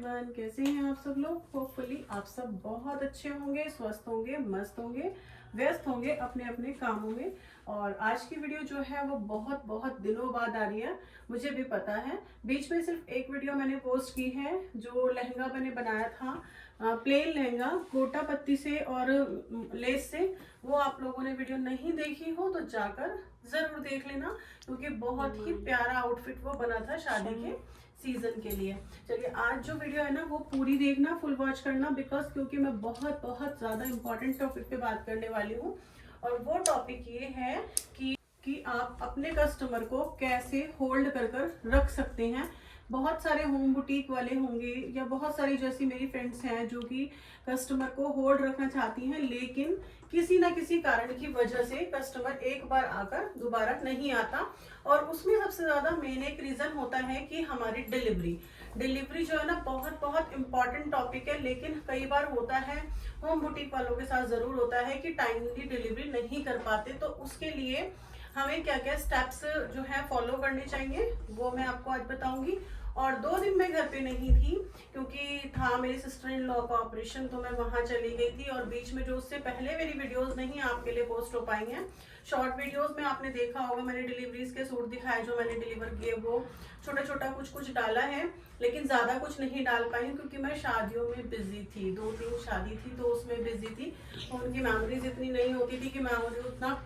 Everyone, कैसे हैं आप सब लोग। होपफुली आप सब बहुत अच्छे होंगे, स्वस्थ होंगे, मस्त होंगे, व्यस्त होंगे अपने अपने कामों में। और आज की वीडियो जो है वो बहुत बहुत दिनों बाद आ रही है, मुझे भी पता है। बीच में सिर्फ एक वीडियो मैंने पोस्ट की है, जो लहंगा मैंने बनाया था, प्लेन लहंगा गोटा पत्ती से और लेस से। वो आप लोगों ने वीडियो नहीं देखी हो तो जाकर जरूर देख लेना, क्योंकि बहुत ही प्यारा आउटफिट वो बना था शादी के सीजन के लिए। चलिए, आज जो वीडियो है ना वो पूरी देखना, फुल वॉच करना, बिकॉज क्योंकि मैं बहुत बहुत ज्यादा इंपॉर्टेंट टॉपिक पे बात करने वाली हूँ। और वो टॉपिक ये है कि आप अपने कस्टमर को कैसे होल्ड कर कर रख सकते हैं। बहुत सारे होम बुटीक वाले होंगे या बहुत सारी जैसी मेरी फ्रेंड्स हैं जो कि कस्टमर को होल्ड रखना चाहती हैं, लेकिन किसी ना किसी कारण की वजह से कस्टमर एक बार आकर दोबारा नहीं आता। और उसमें सबसे ज्यादा मेन एक रीजन होता है कि हमारी डिलीवरी जो है ना बहुत बहुत इंपॉर्टेंट टॉपिक है, लेकिन कई बार होता है होम बुटीक वालों के साथ जरूर होता है कि टाइमली डिलीवरी नहीं कर पाते। तो उसके लिए हमें क्या क्या स्टेप्स जो है फॉलो करने चाहिए वो मैं आपको आज बताऊंगी। और 2 दिन मैं घर पे नहीं थी, क्योंकि था मेरी सिस्टर इन लॉ का ऑपरेशन, तो मैं वहां चली गई थी। और बीच में जो उससे पहले मेरी वीडियोस नहीं आपके लिए पोस्ट हो पाई हैं, शॉर्ट वीडियोस में आपने देखा होगा, मैंने डिलीवरीज के सूट दिखाए जो मैंने डिलीवर किए, वो छोटा छोटा कुछ कुछ डाला है, लेकिन ज्यादा कुछ नहीं डाल पाई क्योंकि मैं शादियों में बिजी थी। 2-3 शादी थी तो उसमें बिजी थी, तो उनकी मेमोरीज इतनी नहीं होती थी कि मैं मुझे उतना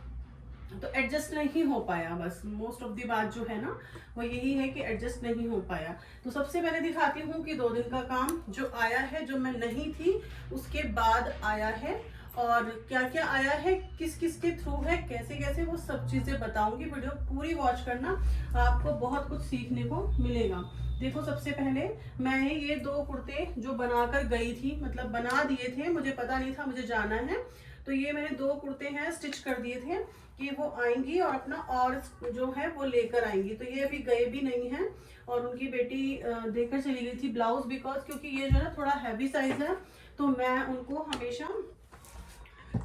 तो एडजस्ट नहीं हो पाया। बस मोस्ट ऑफ दी बात जो है ना वो यही है कि एडजस्ट नहीं हो पाया। तो सबसे पहले दिखाती हूँ कि 2 दिन का काम जो आया है, जो मैं नहीं थी उसके बाद आया है, और क्या क्या आया है, किस किस के थ्रू है, कैसे कैसे, वो सब चीजें बताऊंगी। वीडियो पूरी वॉच करना, आपको बहुत कुछ सीखने को मिलेगा। देखो, सबसे पहले मैंने ये 2 कुर्ते जो बनाकर गई थी, मतलब बना दिए थे, मुझे पता नहीं था मुझे जाना है, तो ये मैंने 2 कुर्ते हैं स्टिच कर दिए थे कि वो आएंगी और अपना और जो है वो लेकर आएंगी। तो ये अभी गए भी नहीं हैं, और उनकी बेटी देकर चली गई थी ब्लाउज, बिकॉज क्योंकि ये जो है ना थोड़ा हैवी साइज है, तो मैं उनको हमेशा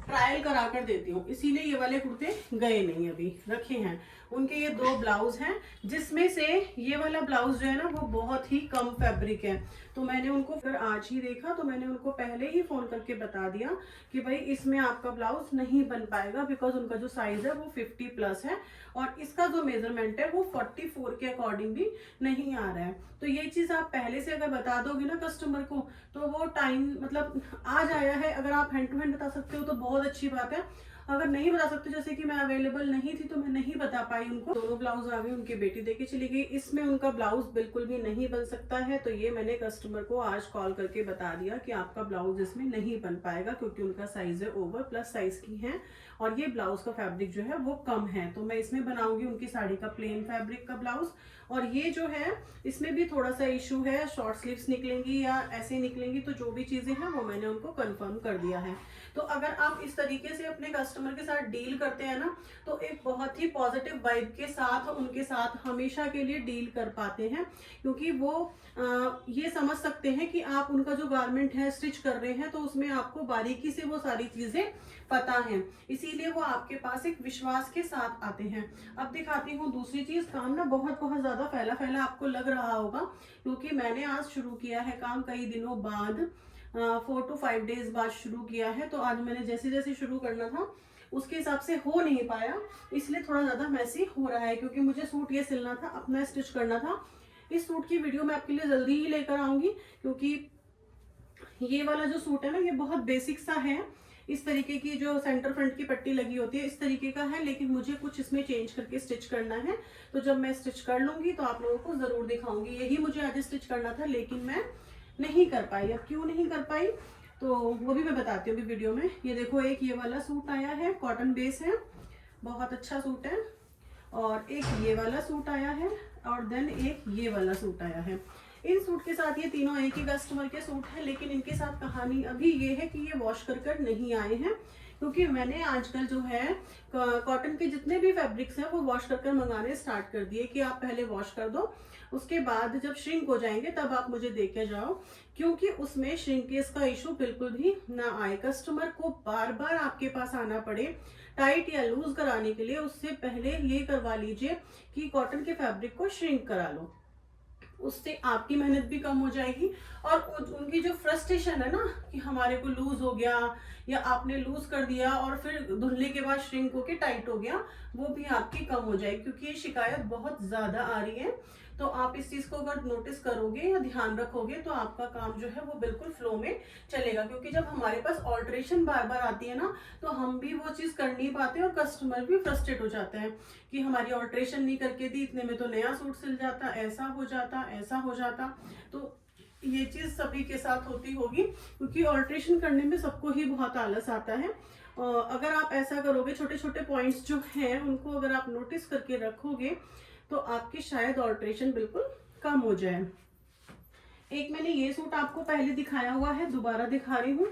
ट्रायल करा कर देती हूँ, इसीलिए ये वाले कुर्ते गए नहीं, अभी रखे हैं। उनके ये 2 ब्लाउज हैं, जिसमें से ये वाला ब्लाउज जो है ना वो बहुत ही कम फैब्रिक है। तो मैंने उनको अगर आज ही देखा तो मैंने उनको पहले ही फोन करके बता दिया कि भाई इसमें आपका ब्लाउज नहीं बन पाएगा, बिकॉज उनका जो साइज है वो 50+ है, और इसका जो मेजरमेंट है वो 44 के अकॉर्डिंग भी नहीं आ रहा है। तो ये चीज आप पहले से अगर बता दोगे ना कस्टमर को, तो वो टाइम मतलब आज आया है, अगर आप हैंड टू हैंड बता सकते हो तो बहुत अच्छी बात है। अगर नहीं बता सकते, जैसे कि मैं अवेलेबल नहीं थी तो मैं नहीं बता पाई उनको। दोनों ब्लाउज आ गए, उनकी बेटी देके चली गई, इसमें उनका ब्लाउज बिल्कुल भी नहीं बन सकता है। तो ये मैंने कस्टमर को आज कॉल करके बता दिया कि आपका ब्लाउज इसमें नहीं बन पाएगा, क्योंकि उनका साइज है ओवर प्लस साइज की है, और ये ब्लाउज का फैब्रिक जो है वो कम है। तो मैं इसमें बनाऊंगी उनकी साड़ी का प्लेन फैब्रिक का ब्लाउज। और ये जो है इसमें भी थोड़ा सा इशू है, शॉर्ट स्लीव्स निकलेंगी या ऐसे निकलेंगी, तो जो भी चीजें हैं वो मैंने उनको कंफर्म कर दिया है। तो अगर आप इस तरीके से अपने कस्टमर के साथ डील करते हैं ना, तो एक बहुत ही पॉजिटिव वाइब के साथ उनके साथ हमेशा के लिए डील कर पाते हैं, क्योंकि वो ये समझ सकते हैं कि आप उनका जो गारमेंट है स्टिच कर रहे हैं, तो उसमें आपको बारीकी से वो सारी चीजें पता है, इसीलिए वो आपके पास एक विश्वास के साथ आते हैं। अब दिखाती हूँ दूसरी चीज। काम ना बहुत बहुत ज्यादा फैला फैला आपको लग रहा होगा, क्योंकि मैंने आज शुरू किया है काम कई दिनों बाद, 4 to 5 डेज बाद शुरू किया है। तो आज मैंने जैसे जैसे शुरू करना था उसके हिसाब से हो नहीं पाया, इसलिए थोड़ा ज्यादा मैसी हो रहा है, क्योंकि मुझे सूट ये सिलना था, अपना स्टिच करना था। इस सूट की वीडियो मैं आपके लिए जल्दी ही लेकर आऊंगी, क्योंकि ये वाला जो सूट है ना ये बहुत बेसिक सा है। इस तरीके की जो सेंटर फ्रंट की पट्टी लगी होती है इस तरीके का है, लेकिन मुझे कुछ इसमें चेंज करके स्टिच करना है। तो जब मैं स्टिच कर लूंगी तो आप लोगों को जरूर दिखाऊंगी। यही मुझे आज स्टिच करना था, लेकिन मैं नहीं कर पाई। अब क्यों नहीं कर पाई तो वो भी मैं बताती हूँ अभी वीडियो में। ये देखो, एक ये वाला सूट आया है, कॉटन बेस है, बहुत अच्छा सूट है। और एक ये वाला सूट आया है, और देन एक ये वाला सूट आया है। इन सूट के साथ ये तीनों एक ही कस्टमर के सूट है, लेकिन इनके साथ कहानी अभी ये है कि ये वॉश कर कर नहीं आए हैं, क्योंकि मैंने आजकल जो है कॉटन के जितने भी फैब्रिक्स हैं वो वॉश कर कर मंगाने स्टार्ट कर दिए कि आप पहले वॉश कर दो, उसके बाद जब श्रिंक हो जाएंगे तब आप मुझे दे के जाओ, क्योंकि उसमें श्रिंकेज का इशू बिल्कुल भी ना आए। कस्टमर को बार बार आपके पास आना पड़े टाइट या लूज कराने के लिए, उससे पहले ये करवा लीजिए कि कॉटन के फैब्रिक को श्रिंक करा लो। उससे आपकी मेहनत भी कम हो जाएगी और उनकी जो फ्रस्ट्रेशन है ना कि हमारे को लूज हो गया या आपने लूज कर दिया और फिर धुलने के बाद श्रिंक होके टाइट हो गया, वो भी आपकी कम हो जाएगी, क्योंकि ये शिकायत बहुत ज्यादा आ रही है। तो आप इस चीज को अगर नोटिस करोगे या ध्यान रखोगे तो आपका काम जो है वो बिल्कुल फ्लो में चलेगा। क्योंकि जब हमारे पास ऑल्ट्रेशन बार बार आती है ना, तो हम भी वो चीज कर नहीं पाते और कस्टमर भी फ्रस्ट्रेट हो जाते हैं कि हमारी ऑल्ट्रेशन नहीं करके दी, इतने में तो नया सूट सिल जाता, ऐसा हो जाता, ऐसा हो जाता। तो ये चीज सभी के साथ होती होगी, क्योंकि ऑल्ट्रेशन करने में सबको ही बहुत आलस आता है। अगर आप ऐसा करोगे, छोटे छोटे पॉइंट्स जो हैं उनको अगर आप नोटिस करके रखोगे तो आपकी शायद ऑल्ट्रेशन बिल्कुल कम हो जाए। एक मैंने ये सूट आपको पहले दिखाया हुआ है, दोबारा दिखा रही हूँ,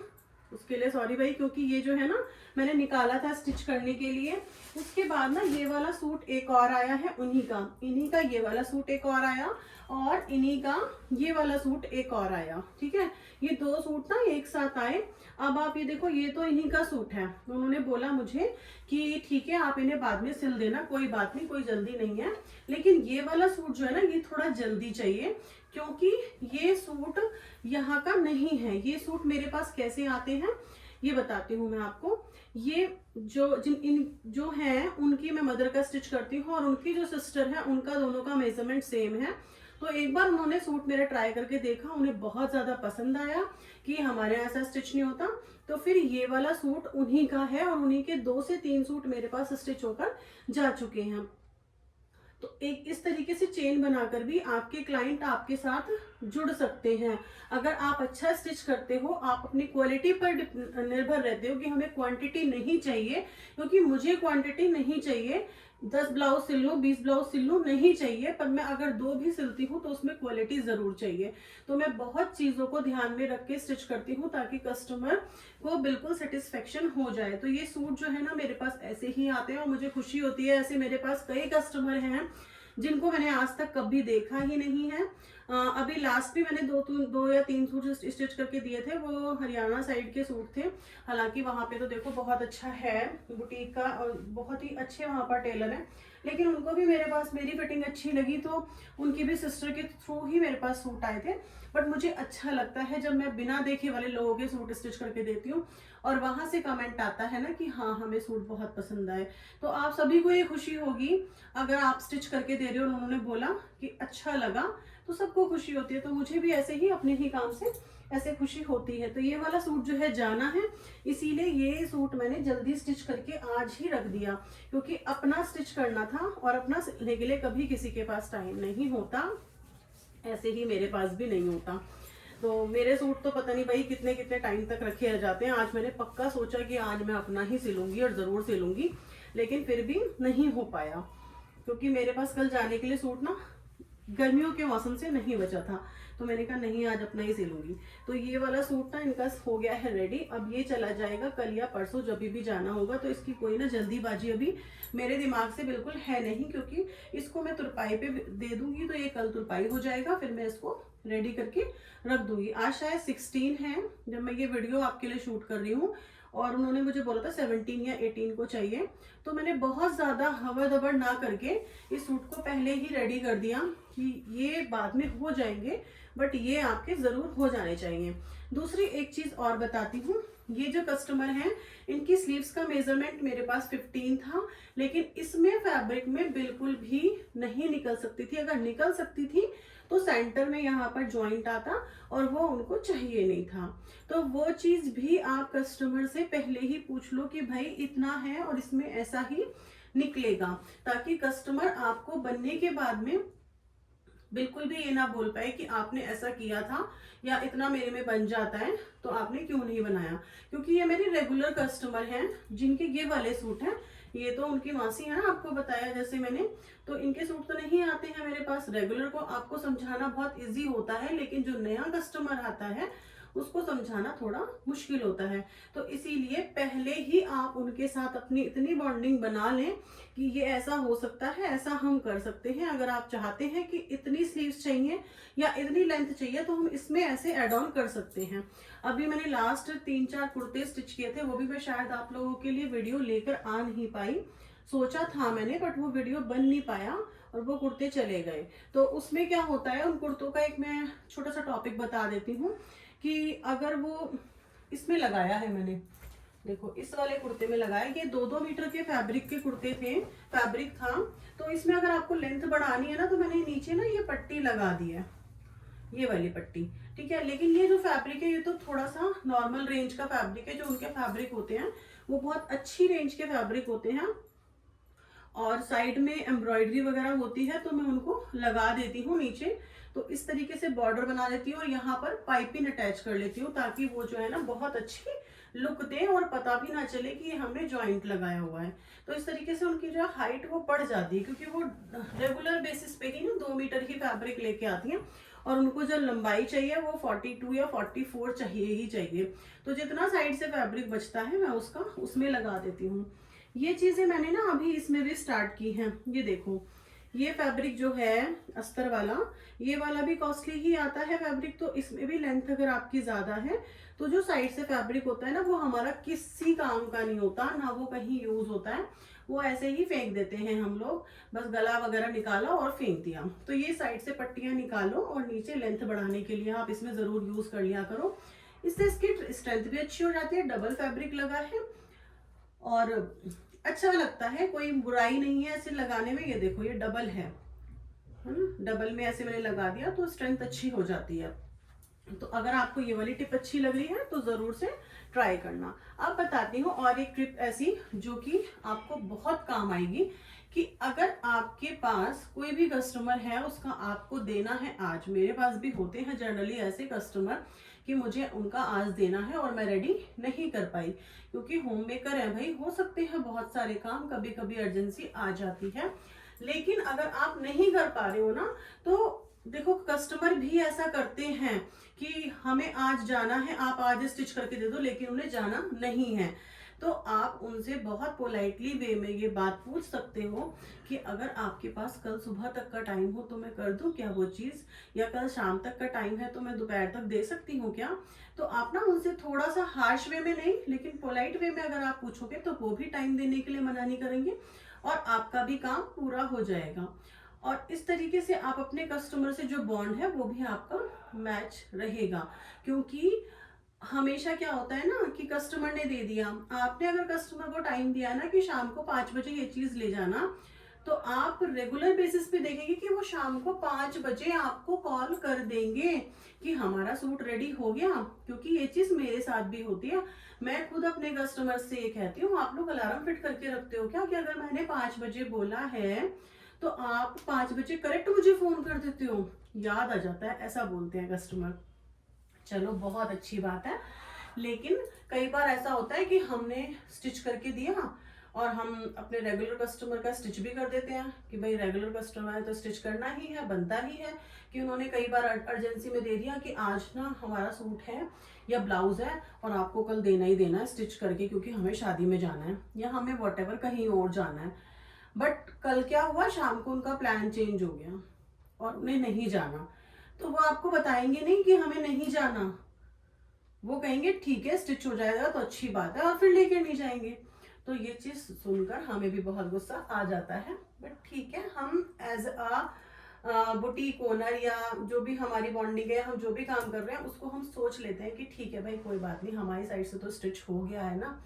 उसके लिए सॉरी भाई, क्योंकि ये जो है ना मैंने निकाला था स्टिच करने के लिए। उसके बाद ना ये वाला सूट एक और आया है इन्हीं का ये वाला सूट एक और आया और इन्हीं का ये वाला सूट एक और आया। ठीक है, ये दो सूट ना एक साथ आए। अब आप ये देखो, ये तो इन्हीं का सूट है। उन्होंने बोला मुझे कि ठीक है आप इन्हें बाद में सिल देना, कोई बात नहीं, कोई जल्दी नहीं है। लेकिन ये वाला सूट जो है ना ये थोड़ा जल्दी चाहिए, क्योंकि ये सूट यहाँ का नहीं है। ये सूट मेरे पास कैसे आते हैं ये बताती हूँ मैं आपको। ये जो है उनकी मैं मदर का स्टिच करती हूँ और उनकी जो सिस्टर है उनका दोनों का मेजरमेंट सेम है। तो एक बार उन्होंने सूट मेरा ट्राई करके देखा, उन्हें बहुत ज्यादा पसंद आया कि हमारे यहाँ ऐसा स्टिच नहीं होता। तो फिर ये वाला सूट उन्हीं का है और उन्हीं के 2 से 3 सूट मेरे पास स्टिच होकर जा चुके हैं। तो एक इस तरीके से चेन बनाकर भी आपके क्लाइंट आपके साथ जुड़ सकते हैं। अगर आप अच्छा स्टिच करते हो, आप अपनी क्वालिटी पर निर्भर रहते हो कि हमें क्वांटिटी नहीं चाहिए, क्योंकि मुझे क्वांटिटी नहीं चाहिए। 10 ब्लाउज सिल लूं, 20 ब्लाउज सिल लूं, नहीं चाहिए, पर मैं अगर 2 भी सिलती हूँ तो उसमें क्वालिटी जरूर चाहिए। तो मैं बहुत चीजों को ध्यान में रख के स्टिच करती हूँ ताकि कस्टमर को बिल्कुल सेटिस्फेक्शन हो जाए। तो ये सूट जो है ना मेरे पास ऐसे ही आते हैं और मुझे खुशी होती है। ऐसे मेरे पास कई कस्टमर हैं जिनको मैंने आज तक कभी देखा ही नहीं है। अभी लास्ट भी मैंने दो या तीन सूट स्टिच करके दिए थे, वो हरियाणा साइड के सूट थे। हालांकि वहां पे तो देखो बहुत अच्छा है बुटीक का और बहुत ही अच्छे वहां पर टेलर हैं, लेकिन उनको भी मेरे पास मेरी फिटिंग अच्छी लगी तो उनकी भी सिस्टर के थ्रू ही मेरे पास सूट आए थे। बट मुझे अच्छा लगता है जब मैं बिना देखे वाले लोगों के सूट स्टिच करके देती हूँ और वहां से कमेंट आता है ना कि हाँ हमें सूट बहुत पसंद आए। तो आप सभी को ये खुशी होगी अगर आप स्टिच करके दे रहे हो और उन्होंने बोला कि अच्छा लगा, तो सबको खुशी होती है। तो मुझे भी ऐसे ही अपने ही काम से ऐसे खुशी होती है। तो ये वाला सूट जो है जाना है, इसीलिए ये सूट मैंने जल्दी स्टिच करके आज ही रख दिया, क्योंकि अपना स्टिच करना था और अपना सिलने के लिए कभी किसी के पास टाइम नहीं होता, ऐसे ही मेरे पास भी नहीं होता। तो मेरे सूट तो पता नहीं भाई कितने कितने टाइम तक रखे जाते हैं। आज मैंने पक्का सोचा कि आज मैं अपना ही सिलूंगी और जरूर सिलूंगी, लेकिन फिर भी नहीं हो पाया, क्योंकि मेरे पास कल जाने के लिए सूट ना गर्मियों के मौसम से नहीं बचा था। तो मैंने कहा नहीं आज अपना ही सिलूंगी। तो ये वाला सूट ना इनका हो गया है रेडी। अब ये चला जाएगा कल या परसों जब भी जाना होगा। तो इसकी कोई ना जल्दीबाजी अभी मेरे दिमाग से बिल्कुल है नहीं, क्योंकि इसको मैं तुरपाई पे दे दूंगी तो ये कल तुरपाई हो जाएगा, फिर मैं इसको रेडी करके रख दूंगी। आज शायद 16 है जब मैं ये वीडियो आपके लिए शूट कर रही हूँ और उन्होंने मुझे बोला था 17 या 18 को चाहिए। तो मैंने बहुत ज्यादा हवा दबड़ ना करके इस सूट को पहले ही रेडी कर दिया कि ये बाद में हो जाएंगे, बट ये आपके जरूर हो जाने चाहिए। दूसरी एक चीज और बताती हूँ, ये जो कस्टमर हैं इनकी स्लीव्स का मेजरमेंट मेरे पास 15 था, लेकिन इसमें फैब्रिक में बिल्कुल भी नहीं निकल सकती थी। अगर निकल सकती थी तो सेंटर में यहाँ पर जॉइंट आता और वो उनको चाहिए नहीं था। तो वो चीज भी आप कस्टमर से पहले ही पूछ लो कि भाई इतना है और इसमें ऐसा ही निकलेगा, ताकि कस्टमर आपको बनने के बाद में बिल्कुल भी ये ना बोल पाए कि आपने ऐसा किया था या इतना मेरे में बन जाता है तो आपने क्यों नहीं बनाया। क्योंकि ये मेरे रेगुलर कस्टमर हैं जिनके ये वाले सूट हैं। ये तो उनकी मासी है ना, आपको बताया जैसे मैंने, तो इनके सूट तो नहीं आते हैं मेरे पास। रेगुलर को आपको समझाना बहुत इजी होता है, लेकिन जो नया कस्टमर आता है उसको समझाना थोड़ा मुश्किल होता है। तो इसीलिए पहले ही आप उनके साथ अपनी इतनी बॉन्डिंग बना लें कि ये ऐसा हो सकता है, ऐसा हम कर सकते हैं। अगर आप चाहते हैं कि इतनी स्लीव्स चाहिए या इतनी लेंथ चाहिए तो हम इसमें ऐसे ऐड ऑन कर सकते हैं। अभी मैंने लास्ट 3-4 कुर्ते स्टिच किए थे, वो भी मैं शायद आप लोगों के लिए वीडियो लेकर आ नहीं पाई। सोचा था मैंने बट वो वीडियो बन नहीं पाया और वो कुर्ते चले गए। तो उसमें क्या होता है, उन कुर्तों का एक मैं छोटा सा टॉपिक बता देती हूँ कि अगर वो इसमें लगाया है मैंने, देखो इस वाले कुर्ते में लगाया, ये 2-2 मीटर के फैब्रिक के कुर्ते थे, फैब्रिक था। तो इसमें अगर आपको लेंथ बढ़ानी है ना, तो मैंने नीचे ना ये पट्टी लगा दी है, ये वाली पट्टी, ठीक है। लेकिन ये जो फैब्रिक है ये तो थोड़ा सा नॉर्मल रेंज का फैब्रिक है, जो उनके फैब्रिक होते हैं वो बहुत अच्छी रेंज के फैब्रिक होते हैं, और साइड में एम्ब्रॉयडरी वगैरह होती है तो मैं उनको लगा देती हूँ नीचे। तो इस तरीके से बॉर्डर बना देती हूँ और यहाँ पर पाइपिंग अटैच कर लेती हूँ, ताकि वो जो है ना बहुत अच्छी लुक दे और पता भी ना चले कि हमने जॉइंट लगाया हुआ है। तो इस तरीके से उनकी जो हाइट वो बढ़ जाती है, क्योंकि वो रेगुलर बेसिस पे ही ना 2 मीटर की फैब्रिक लेके आती हैं, और उनको जो लंबाई चाहिए वो 42 या 44 चाहिए ही चाहिए। तो जितना साइड से फैब्रिक बचता है मैं उसका उसमें लगा देती हूँ। ये चीजें मैंने ना अभी इसमें भी स्टार्ट की हैं। ये देखो, ये फैब्रिक जो है अस्तर वाला, ये वाला भी कॉस्टली ही आता है फैब्रिक। तो इसमें भी लेंथ अगर आपकी ज्यादा है तो जो साइड से फैब्रिक होता है ना, वो हमारा किसी काम का नहीं होता ना, वो कहीं यूज होता है, वो ऐसे ही फेंक देते हैं हम लोग, बस गला वगैरह निकाला और फेंक दिया। तो ये साइड से पट्टियां निकालो और नीचे लेंथ बढ़ाने के लिए आप इसमें जरूर यूज कर लिया करो, इससे इसकी स्ट्रेंथ भी अच्छी हो जाती है। डबल फैब्रिक लगा है और अच्छा लगता है, कोई बुराई नहीं है ऐसे लगाने में। ये देखो ये डबल है ना, डबल में ऐसे मैंने लगा दिया तो स्ट्रेंथ अच्छी हो जाती है। तो अगर आपको ये वाली टिप अच्छी लग रही है तो जरूर से ट्राई करना। अब बताती हूँ और एक ट्रिप ऐसी जो कि आपको बहुत काम आएगी, कि अगर आपके पास कोई भी कस्टमर है, उसका आपको देना है आज, मेरे पास भी होते हैं जनरली ऐसे कस्टमर कि मुझे उनका आज देना है और मैं रेडी नहीं कर पाई, क्योंकि होम मेकर है भाई, हो सकते हैं बहुत सारे काम, कभी कभी अर्जेंसी आ जाती है। लेकिन अगर आप नहीं कर पा रहे हो ना, तो देखो कस्टमर भी ऐसा करते हैं कि हमें आज जाना है, आप आज स्टिच करके दे दो, लेकिन उन्हें जाना नहीं है। तो आप उनसे बहुत पोलाइटली वे में ये बात पूछ सकते हो कि अगर आपके पास कल सुबह तक का टाइम हो तो मैं कर दूं क्या वो चीज़, या कल शाम तक का टाइम है तो मैं दोपहर तक दे सकती हूँ क्या। तो आप ना उनसे थोड़ा सा हार्श वे में नहीं, लेकिन पोलाइट वे में अगर आप पूछोगे तो वो भी टाइम देने के लिए मना नहीं करेंगे और आपका भी काम पूरा हो जाएगा। और इस तरीके से आप अपने कस्टमर से जो बॉन्ड है वो भी आपका मैच रहेगा। क्योंकि हमेशा क्या होता है ना कि कस्टमर ने दे दिया, आपने अगर कस्टमर को टाइम दिया ना कि शाम को 5 बजे ये चीज ले जाना, तो आप रेगुलर बेसिस पे देखेंगे कि वो शाम को 5 बजे आपको कॉल कर देंगे कि हमारा सूट रेडी हो गया। क्योंकि ये चीज मेरे साथ भी होती है, मैं खुद अपने कस्टमर से ये कहती हूँ, आप लोग अलार्म फिट करके रखते हो क्या कि अगर मैंने 5 बजे बोला है तो आप 5 बजे करेक्ट मुझे फोन कर देते हो, याद आ जाता है, ऐसा बोलते हैं कस्टमर। चलो बहुत अच्छी बात है। लेकिन कई बार ऐसा होता है कि हमने स्टिच करके दिया और हम अपने रेगुलर कस्टमर का स्टिच भी कर देते हैं कि भाई रेगुलर कस्टमर है तो स्टिच करना ही है, बनता ही है। कि उन्होंने कई बार अर्जेंसी में दे दिया कि आज ना हमारा सूट है या ब्लाउज है और आपको कल देना ही देना है स्टिच करके, क्योंकि हमें शादी में जाना है या हमें वॉटेवर कहीं और जाना है। बट कल क्या हुआ, शाम को उनका प्लान चेंज हो गया और उन्हें नहीं जाना। तो वो आपको बताएंगे नहीं कि हमें नहीं जाना, वो कहेंगे ठीक है स्टिच हो जाएगा तो अच्छी बात है, और फिर लेके नहीं जाएंगे। तो ये चीज सुनकर हमें भी बहुत गुस्सा आ जाता है। बट ठीक है, हम एज अ बुटीक ओनर या जो भी हमारी बॉन्डिंग है, हम जो भी काम कर रहे हैं उसको हम सोच लेते हैं कि ठीक है भाई कोई बात नहीं, हमारी साइड से तो स्टिच हो गया है ना।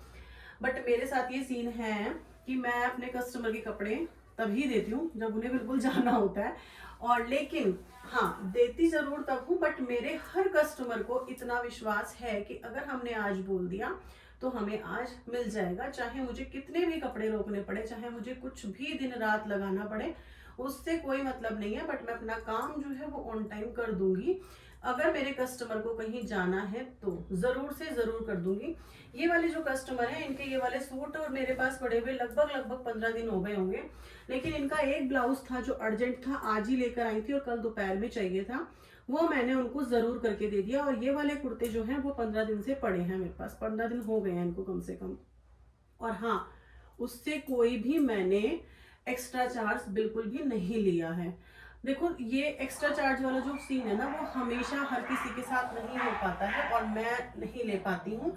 बट मेरे साथ ये सीन है कि मैं अपने कस्टमर के कपड़े तभी देती हूँ जब उन्हें बिल्कुल जाना होता है। और लेकिन हाँ, देती जरूर तब हूँ, बट मेरे हर कस्टमर को इतना विश्वास है कि अगर हमने आज बोल दिया तो हमें आज मिल जाएगा, चाहे मुझे कितने भी कपड़े रोकने पड़े, चाहे मुझे कुछ भी दिन रात लगाना पड़े, उससे कोई मतलब नहीं है। बट मैं अपना काम जो है वो ऑन टाइम कर दूंगी। अगर मेरे कस्टमर को कहीं जाना है तो जरूर से जरूर कर दूंगी। ये वाले जो कस्टमर हैं, इनके ये वाले सूट और मेरे पास पड़े हुए लगभग 15 दिन हो गए होंगे। लेकिन इनका एक ब्लाउज था जो अर्जेंट था, आज ही लेकर आई थी और कल दोपहर में चाहिए था, वो मैंने उनको जरूर करके दे दिया। और ये वाले कुर्ते जो हैं वो 15 दिन से पड़े हैं मेरे पास, 15 दिन हो गए हैं इनको कम से कम। और हाँ, उससे कोई भी मैंने एक्स्ट्रा चार्ज बिल्कुल भी नहीं लिया है। देखो ये एक्स्ट्रा चार्ज वाला जो सीन है ना, वो हमेशा हर किसी के साथ नहीं हो पाता है और मैं नहीं ले पाती हूँ।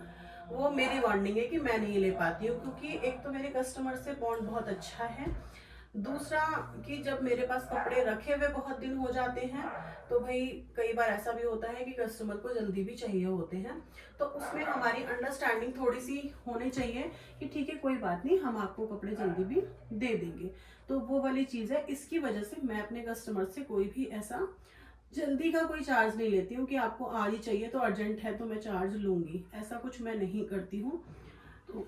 वो मेरी वार्निंग है कि मैं नहीं ले पाती हूँ, क्योंकि एक तो मेरे कस्टमर से बॉन्ड बहुत अच्छा है, दूसरा कि जब मेरे पास कपड़े रखे हुए बहुत दिन हो जाते हैं तो भाई कई बार ऐसा भी होता है कि कस्टमर को जल्दी भी चाहिए होते हैं, तो उसमें हमारी अंडरस्टैंडिंग थोड़ी सी होनी चाहिए कि ठीक है कोई बात नहीं, हम आपको कपड़े जल्दी भी दे देंगे। तो वो वाली चीज़ है, इसकी वजह से मैं अपने कस्टमर से कोई भी ऐसा जल्दी का कोई चार्ज नहीं लेती हूँ कि आपको आज ही चाहिए तो अर्जेंट है तो मैं चार्ज लूंगी, ऐसा कुछ मैं नहीं करती हूँ। तो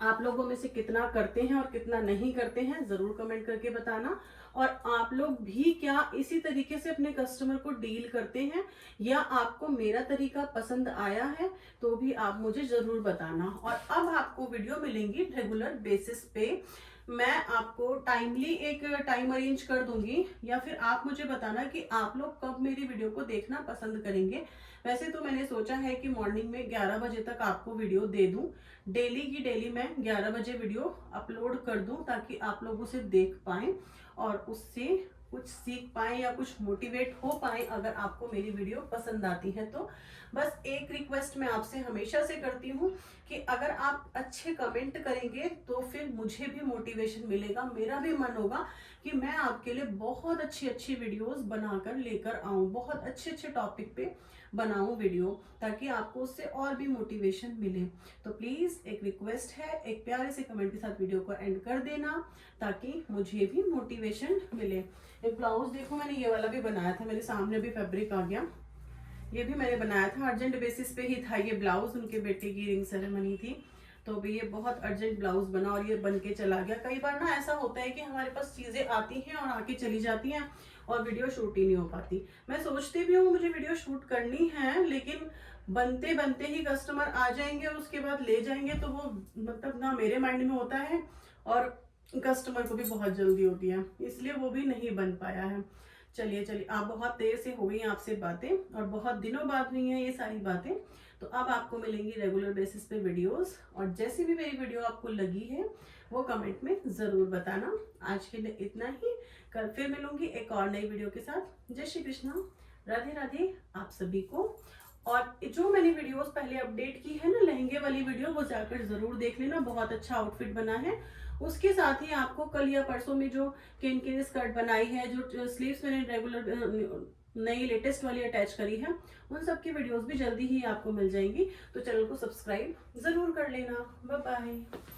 आप लोगों में से कितना करते हैं और कितना नहीं करते हैं जरूर कमेंट करके बताना। और आप लोग भी क्या इसी तरीके से अपने कस्टमर को डील करते हैं या आपको मेरा तरीका पसंद आया है, तो भी आप मुझे जरूर बताना। और अब आपको वीडियो मिलेंगी रेगुलर बेसिस पे, मैं आपको टाइमली एक टाइम अरेंज कर दूंगी, या फिर आप मुझे बताना कि आप लोग कब मेरी वीडियो को देखना पसंद करेंगे। वैसे तो मैंने सोचा है कि मॉर्निंग में 11 बजे तक आपको वीडियो दे दूं, डेली की डेली मैं 11 बजे वीडियो अपलोड कर दूं ताकि आप लोग उसे देख पाएं और उससे कुछ सीख पाएं या कुछ मोटिवेट हो पाएं अगर आपको मेरी वीडियो पसंद आती है तो। बस एक रिक्वेस्ट मैं आपसे हमेशा से करती हूँ कि अगर आप अच्छे कमेंट करेंगे तो फिर मुझे भी मोटिवेशन मिलेगा, मेरा भी मन होगा कि मैं आपके लिए बहुत अच्छी अच्छी वीडियोस बनाकर लेकर आऊं, बहुत अच्छे अच्छे टॉपिक पे बनाऊं वीडियो, ताकि आपको उससे और भी मोटिवेशन मिले। तो प्लीज एक रिक्वेस्ट है, एक प्यारे से कमेंट के साथ वीडियो को एंड कर देना ताकि मुझे भी मोटिवेशन मिले। एक ब्लाउज देखो, मैंने ये वाला भी बनाया था, मेरे सामने भी फैब्रिक आ गया, ये भी मैंने बनाया था, अर्जेंट बेसिस पे ही था ये ब्लाउज, उनके बेटे की रिंग सेरेमनी थी तो भी ये बहुत अर्जेंट ब्लाउज बना और ये बन के चला गया। कई बार ना ऐसा होता है कि हमारे पास चीजें आती हैं और आके चली जाती हैं और वीडियो शूट ही नहीं हो पाती। मैं सोचती भी हूँ मुझे वीडियो शूट करनी है, लेकिन बनते बनते ही कस्टमर आ जाएंगे और उसके बाद ले जाएंगे, तो वो मतलब ना मेरे माइंड में होता है और कस्टमर को भी बहुत जल्दी होती है, इसलिए वो भी नहीं बन पाया है। चलिए चलिए, आप बहुत देर से हो गई आपसे बातें और बहुत दिनों बाद हुई हैं ये सारी बातें, तो अब आपको मिलेंगी रेगुलर बेसिस पे वीडियोस। और जैसी भी मेरी वीडियो आपको लगी है वो कमेंट में जरूर बताना। आज के लिए इतना ही, कल फिर मिलूंगी एक और नई वीडियो के साथ। जय श्री कृष्णा, राधे राधे आप सभी को। और जो मैंने वीडियोस पहले अपडेट की है ना, लहंगे वाली वीडियो, वो जाकर जरूर देख लेना, बहुत अच्छा आउटफिट बना है। उसके साथ ही आपको कल या परसों में जो केन केन स्कर्ट बनाई है, जो स्लीव्स मैंने रेगुलर नई लेटेस्ट वाली अटैच करी है, उन सब की वीडियोस भी जल्दी ही आपको मिल जाएंगी। तो चैनल को सब्सक्राइब जरूर कर लेना। Bye bye.